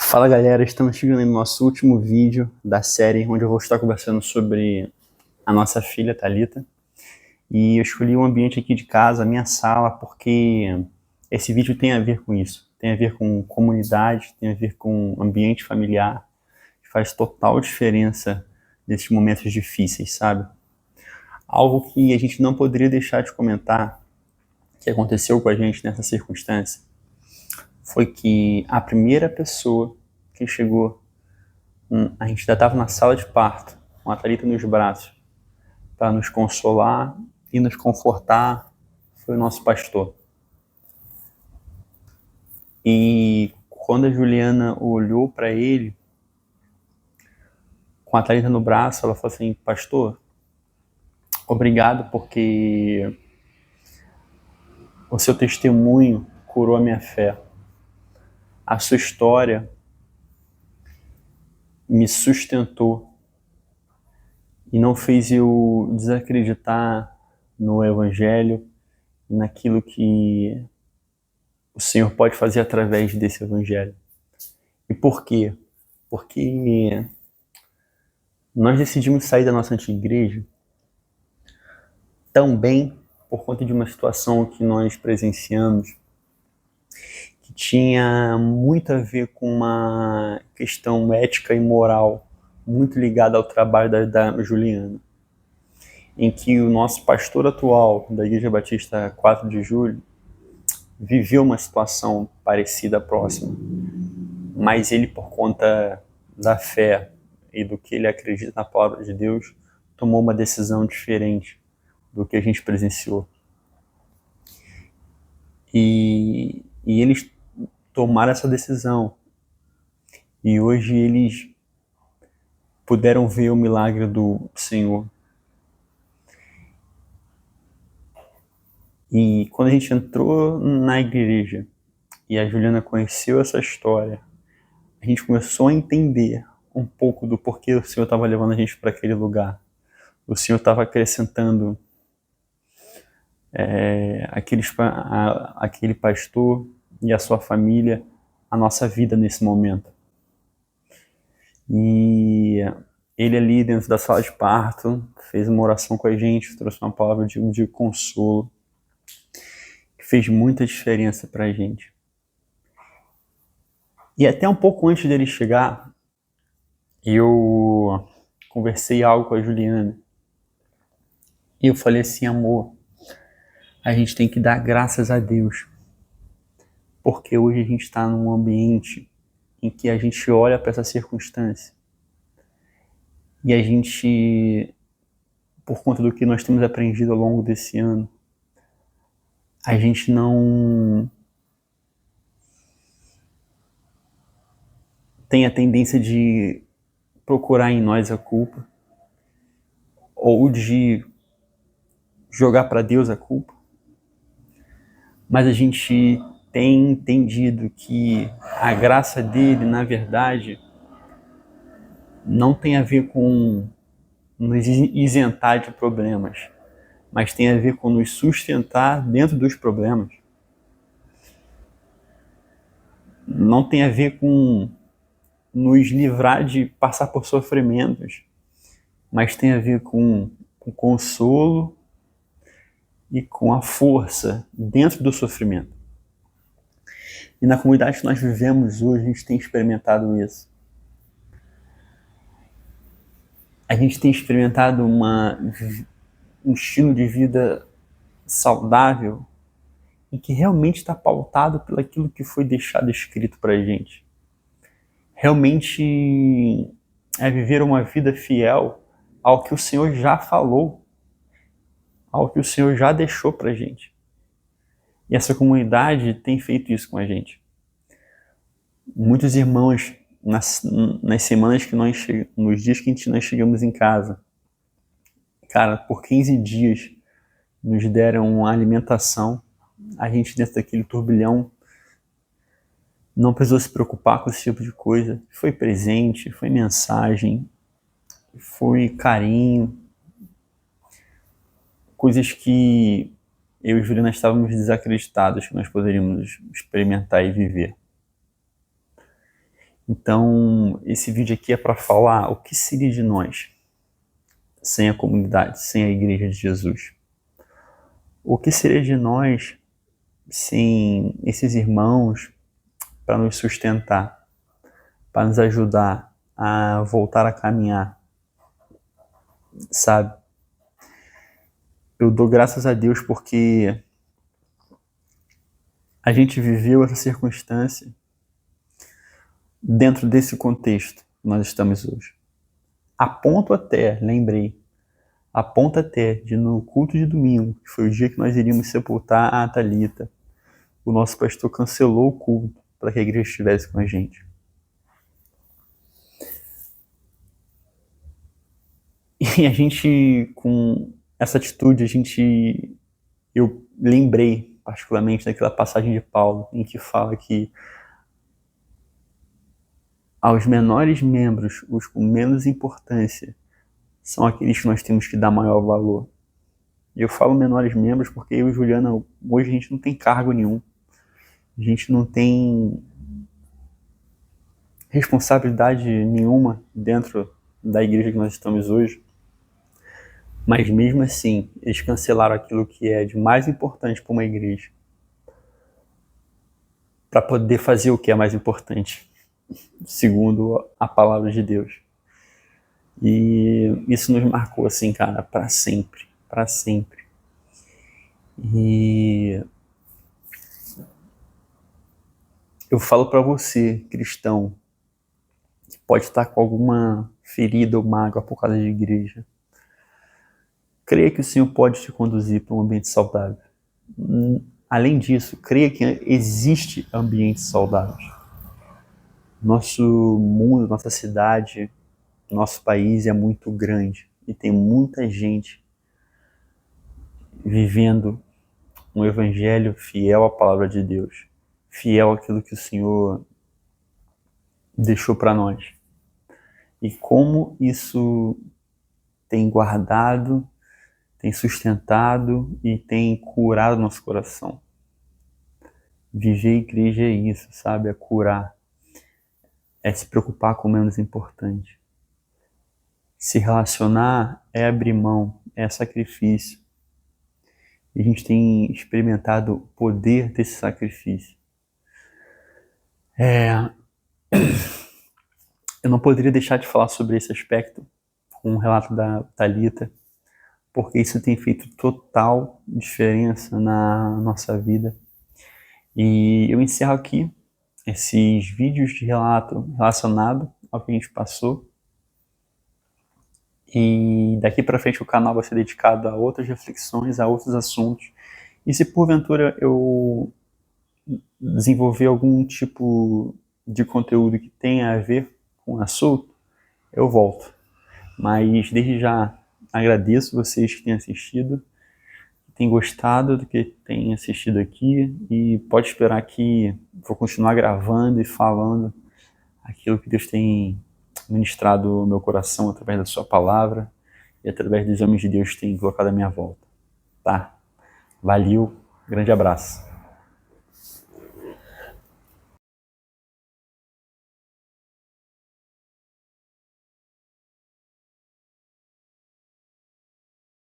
Fala galera, estamos chegando no nosso último vídeo da série onde eu vou estar conversando sobre a nossa filha Thalita. E eu escolhi um ambiente aqui de casa, a minha sala, porque esse vídeo tem a ver com isso. Tem a ver com comunidade, tem a ver com ambiente familiar, que faz total diferença nesses momentos difíceis, sabe? Algo que a gente não poderia deixar de comentar, que aconteceu com a gente nessa circunstância, foi que a primeira pessoa que chegou, a gente ainda estava na sala de parto, com a Thalita nos braços, para nos consolar e nos confortar, foi o nosso pastor. E quando a Juliana olhou para ele, com a Thalita no braço, ela falou assim: pastor, obrigado porque o seu testemunho curou a minha fé. A sua história me sustentou e não fez eu desacreditar no Evangelho e naquilo que o Senhor pode fazer através desse Evangelho. E por quê? Porque nós decidimos sair da nossa antiga igreja também por conta de uma situação que nós presenciamos que tinha muito a ver com uma questão ética e moral muito ligada ao trabalho da Juliana, em que o nosso pastor atual da Igreja Batista 4 de Julho viveu uma situação parecida, próxima, mas ele, por conta da fé e do que ele acredita na palavra de Deus, tomou uma decisão diferente do que a gente presenciou. E eles tomaram essa decisão. E hoje eles puderam ver o milagre do Senhor. E quando a gente entrou na igreja e a Juliana conheceu essa história, a gente começou a entender um pouco do porquê o Senhor estava levando a gente para aquele lugar. O Senhor estava acrescentando aquele pastor e a sua família a nossa vida nesse momento. E ele ali dentro da sala de parto fez uma oração com a gente, trouxe uma palavra de consolo, que fez muita diferença pra gente. E até um pouco antes dele chegar, eu conversei algo com a Juliana. E eu falei assim: amor, a gente tem que dar graças a Deus, porque hoje a gente está num ambiente em que a gente olha para essa circunstância e a gente, por conta do que nós temos aprendido ao longo desse ano, a gente não tem a tendência de procurar em nós a culpa ou de jogar para Deus a culpa, mas a gente tem entendido que a graça dele, na verdade, não tem a ver com nos isentar de problemas, mas tem a ver com nos sustentar dentro dos problemas. Não tem a ver com nos livrar de passar por sofrimentos, mas tem a ver com consolo e com a força dentro do sofrimento. E na comunidade que nós vivemos hoje, a gente tem experimentado isso. A gente tem experimentado um estilo de vida saudável e que realmente está pautado pelo aquilo que foi deixado escrito para a gente. Realmente é viver uma vida fiel ao que o Senhor já falou, ao que o Senhor já deixou para a gente. E essa comunidade tem feito isso com a gente. Muitos irmãos, nas semanas que nos dias que nós chegamos em casa, cara, por 15 dias nos deram alimentação. A gente, dentro daquele turbilhão, não precisou se preocupar com esse tipo de coisa. Foi presente, foi mensagem, foi carinho, coisas que eu e Juliana estávamos desacreditados que nós poderíamos experimentar e viver. Então, esse vídeo aqui é para falar o que seria de nós sem a comunidade, sem a Igreja de Jesus. O que seria de nós sem esses irmãos para nos sustentar, para nos ajudar a voltar a caminhar, sabe? Eu dou graças a Deus porque a gente viveu essa circunstância dentro desse contexto que nós estamos hoje. A ponto até, lembrei, a ponto até de no culto de domingo, que foi o dia que nós iríamos sepultar a Thalita, o nosso pastor cancelou o culto para que a igreja estivesse com a gente. E a gente, com essa atitude, eu lembrei particularmente daquela passagem de Paulo, em que fala que aos menores membros, os com menos importância, são aqueles que nós temos que dar maior valor. E eu falo menores membros porque eu e Juliana, hoje a gente não tem cargo nenhum. A gente não tem responsabilidade nenhuma dentro da igreja que nós estamos hoje. Mas mesmo assim, eles cancelaram aquilo que é de mais importante para uma igreja para poder fazer o que é mais importante, segundo a palavra de Deus. E isso nos marcou assim, cara, para sempre, para sempre. E eu falo para você, cristão, que pode estar com alguma ferida ou mágoa por causa de igreja, creia que o Senhor pode te conduzir para um ambiente saudável. Além disso, creia que existe ambientes saudáveis. Nosso mundo, nossa cidade, nosso país é muito grande e tem muita gente vivendo um evangelho fiel à palavra de Deus, fiel àquilo que o Senhor deixou para nós. E como isso tem guardado, tem sustentado e tem curado nosso coração. Viver a igreja é isso, sabe? É curar. É se preocupar com o menos importante. Se relacionar é abrir mão, é sacrifício. E a gente tem experimentado o poder desse sacrifício. Eu não poderia deixar de falar sobre esse aspecto com o relato da Thalita, porque isso tem feito total diferença na nossa vida. E eu encerro aqui esses vídeos de relato relacionado ao que a gente passou. E daqui para frente o canal vai ser dedicado a outras reflexões, a outros assuntos. E se porventura eu desenvolver algum tipo de conteúdo que tenha a ver com o assunto, eu volto. Mas desde já agradeço vocês que têm assistido, que têm gostado do que têm assistido aqui, e pode esperar que vou continuar gravando e falando aquilo que Deus tem ministrado no meu coração através da sua palavra e através dos homens de Deus que tem colocado à minha volta. Tá? Valeu, grande abraço.